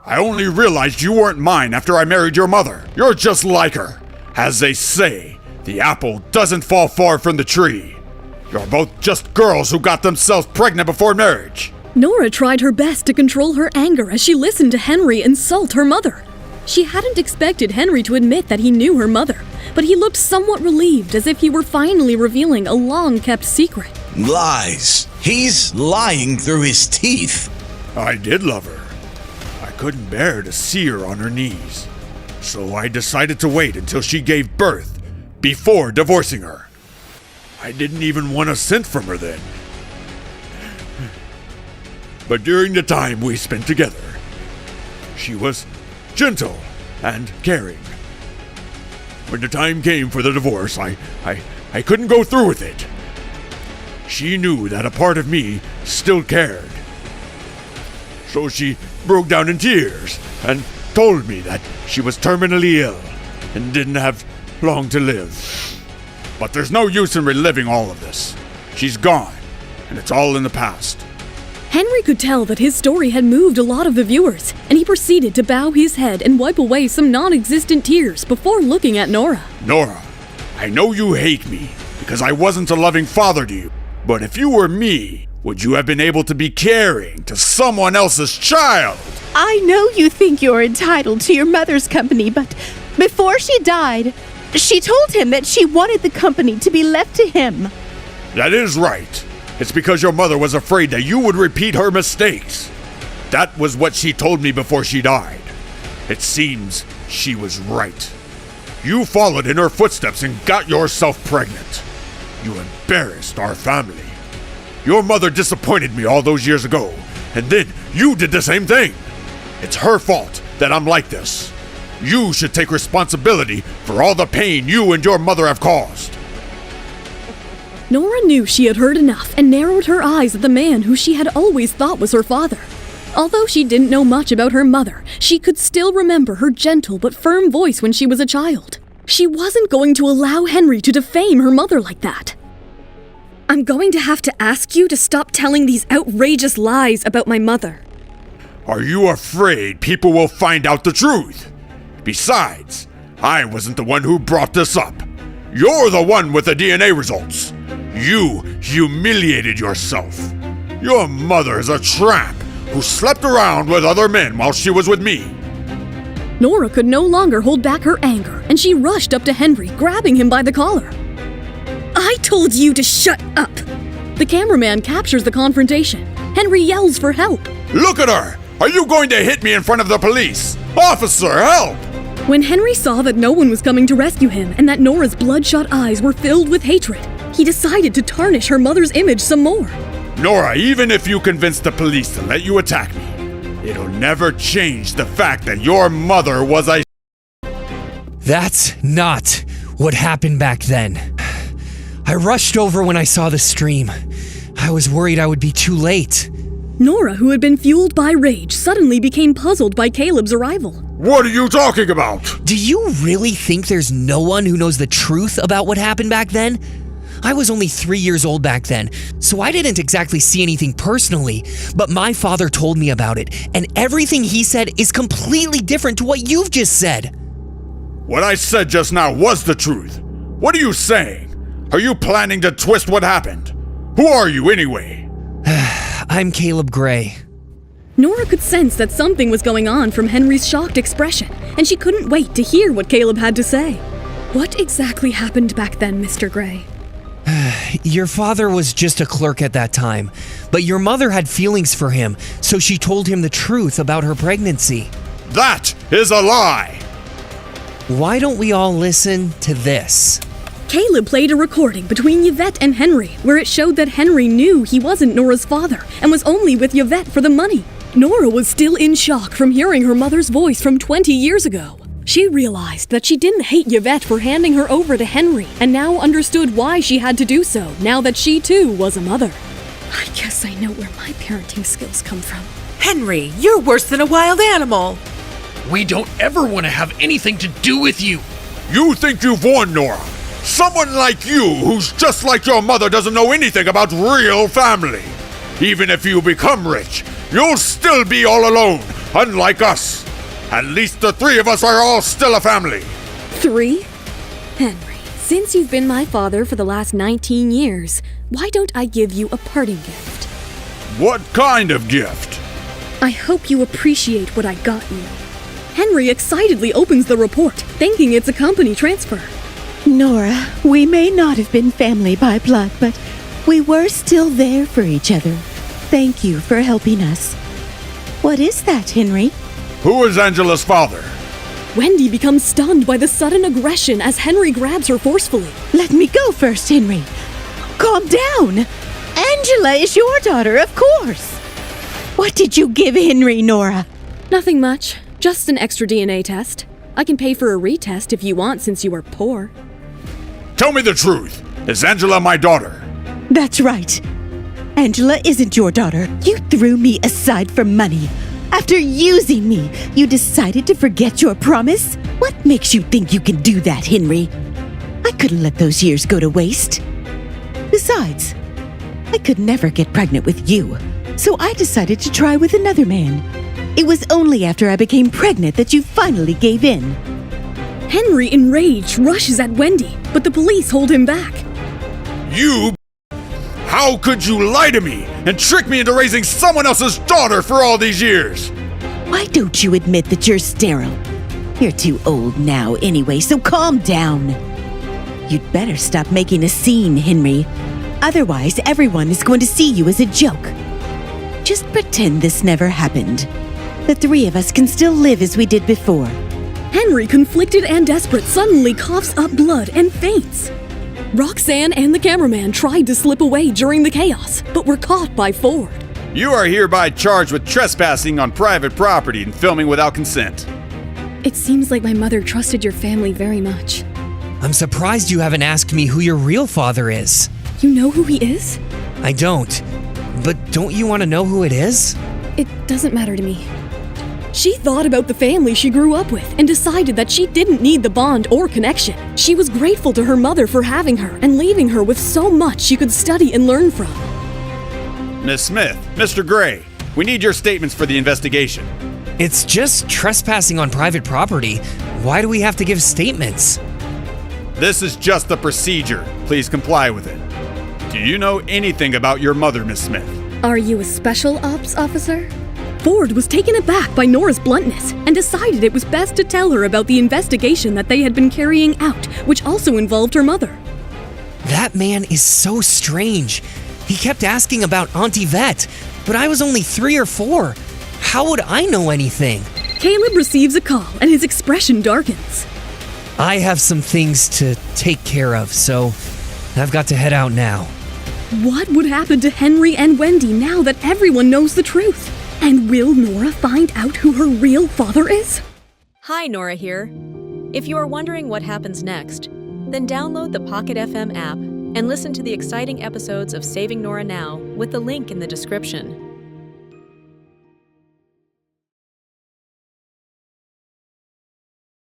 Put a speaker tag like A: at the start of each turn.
A: I only realized you weren't mine after I married your mother. You're just like her. As they say, the apple doesn't fall far from the tree. You're both just girls who got themselves pregnant before marriage.
B: Nora tried her best to control her anger as she listened to Henry insult her mother. She hadn't expected Henry to admit that he knew her mother, but he looked somewhat relieved, as if he were finally revealing a long-kept secret.
C: Lies. He's lying through his teeth.
A: I did love her. I couldn't bear to see her on her knees. So I decided to wait until she gave birth before divorcing her. I didn't even want a cent from her then. But during the time we spent together, she was gentle and caring. When the time came for the divorce, I couldn't go through with it. She knew that a part of me still cared. So she broke down in tears and told me that she was terminally ill and didn't have long to live. But there's no use in reliving all of this. She's gone, and it's all in the past.
B: Henry could tell that his story had moved a lot of the viewers, and he proceeded to bow his head and wipe away some non-existent tears before looking at Nora.
A: Nora, I know you hate me because I wasn't a loving father to you, but if you were me, would you have been able to be caring to someone else's child?
D: I know you think you're entitled to your mother's company, but before she died, she told him that she wanted the company to be left to him.
A: That is right. It's because your mother was afraid that you would repeat her mistakes. That was what she told me before she died. It seems she was right. You followed in her footsteps and got yourself pregnant. You embarrassed our family. Your mother disappointed me all those years ago, and then you did the same thing. It's her fault that I'm like this. You should take responsibility for all the pain you and your mother have caused.
B: Nora knew she had heard enough and narrowed her eyes at the man who she had always thought was her father. Although she didn't know much about her mother, she could still remember her gentle but firm voice when she was a child. She wasn't going to allow Henry to defame her mother like that. I'm going to have to ask you to stop telling these outrageous lies about my mother.
A: Are you afraid people will find out the truth? Besides, I wasn't the one who brought this up. You're the one with the DNA results. You humiliated yourself. Your mother is a tramp who slept around with other men while she was with me.
B: Nora could no longer hold back her anger, and she rushed up to Henry, grabbing him by the collar. I told you to shut up! The cameraman captures the confrontation. Henry yells for help.
A: Look at her! Are you going to hit me in front of the police? Officer, help!
B: When Henry saw that no one was coming to rescue him and that Nora's bloodshot eyes were filled with hatred, he decided to tarnish her mother's image some more.
A: Nora, even if you convince the police to let you attack me, it'll never change the fact that your mother was a...
E: That's not what happened back then. I rushed over when I saw the stream. I was worried I would be too late.
B: Nora, who had been fueled by rage, suddenly became puzzled by Caleb's arrival.
A: What are you talking about?
E: Do you really think there's no one who knows the truth about what happened back then? I was only 3 years old back then, so I didn't exactly see anything personally, but my father told me about it, and everything he said is completely different to what you've just said.
A: What I said just now was the truth. What are you saying? Are you planning to twist what happened? Who are you anyway?
E: I'm Caleb Gray.
B: Nora could sense that something was going on from Henry's shocked expression, and she couldn't wait to hear what Caleb had to say. What exactly happened back then, Mr. Gray?
E: Your father was just a clerk at that time, but your mother had feelings for him, so she told him the truth about her pregnancy.
A: That is a lie!
E: Why don't we all listen to this?
B: Caleb played a recording between Yvette and Henry, where it showed that Henry knew he wasn't Nora's father and was only with Yvette for the money. Nora was still in shock from hearing her mother's voice from 20 years ago. She realized that she didn't hate Yvette for handing her over to Henry, and now understood why she had to do so, now that she too was a mother. I guess I know where my parenting skills come from.
F: Henry, you're worse than a wild animal.
G: We don't ever want to have anything to do with you.
A: You think you've won, Nora? Someone like you, who's just like your mother, doesn't know anything about real family. Even if you become rich, you'll still be all alone, Unlike us, at least the three of us are all still a family.
B: 3? Henry, since you've been my father for the last 19 years, why don't I give you a parting gift?
A: What kind of gift?
B: I hope you appreciate what I got you. Henry excitedly opens the report, thinking it's a company transfer.
D: Nora, we may not have been family by blood, but we were still there for each other. Thank you for helping us. What is that, Henry?
A: Who is Angela's father?
B: Wendy becomes stunned by the sudden aggression as Henry grabs her forcefully.
D: Let me go first, Henry. Calm down. Angela is your daughter, of course. What did you give Henry, Nora?
B: Nothing much, just an extra DNA test. I can pay for a retest if you want since you are poor.
A: Tell me the truth. Is Angela my daughter?
D: That's right. Angela isn't your daughter. You threw me aside for money. After using me, you decided to forget your promise? What makes you think you can do that, Henry? I couldn't let those years go to waste. Besides, I could never get pregnant with you, so I decided to try with another man. It was only after I became pregnant that you finally gave in.
B: Henry, enraged, rushes at Wendy, but the police hold him back.
A: You? How could you lie to me and trick me into raising someone else's daughter for all these years?
D: Why don't you admit that you're sterile? You're too old now anyway, so calm down. You'd better stop making a scene, Henry. Otherwise, everyone is going to see you as a joke. Just pretend this never happened. The three of us can still live as we did before.
B: Henry, conflicted and desperate, suddenly coughs up blood and faints. Roxanne and the cameraman tried to slip away during the chaos, but were caught by Ford.
H: You are hereby charged with trespassing on private property and filming without consent.
B: It seems like my mother trusted your family very much.
E: I'm surprised you haven't asked me who your real father is.
B: You know who he is?
E: I don't. But don't you want to know who it is?
B: It doesn't matter to me. She thought about the family she grew up with and decided that she didn't need the bond or connection. She was grateful to her mother for having her and leaving her with so much she could study and learn from.
H: Miss Smith, Mr. Gray, we need your statements for the investigation.
E: It's just trespassing on private property. Why do we have to give statements?
H: This is just the procedure. Please comply with it. Do you know anything about your mother, Miss Smith?
B: Are you a special ops officer? Ford was taken aback by Nora's bluntness and decided it was best to tell her about the investigation that they had been carrying out, which also involved her mother.
E: That man is so strange. He kept asking about Auntie Vet, but I was only 3 or 4. How would I know anything?
B: Caleb receives a call and his expression darkens.
E: I have some things to take care of, so I've got to head out now.
B: What would happen to Henry and Wendy now that everyone knows the truth? And will Nora find out who her real father is?
I: Hi, Nora here. If you are wondering what happens next, then download the Pocket FM app and listen to the exciting episodes of Saving Nora Now with the link in the description.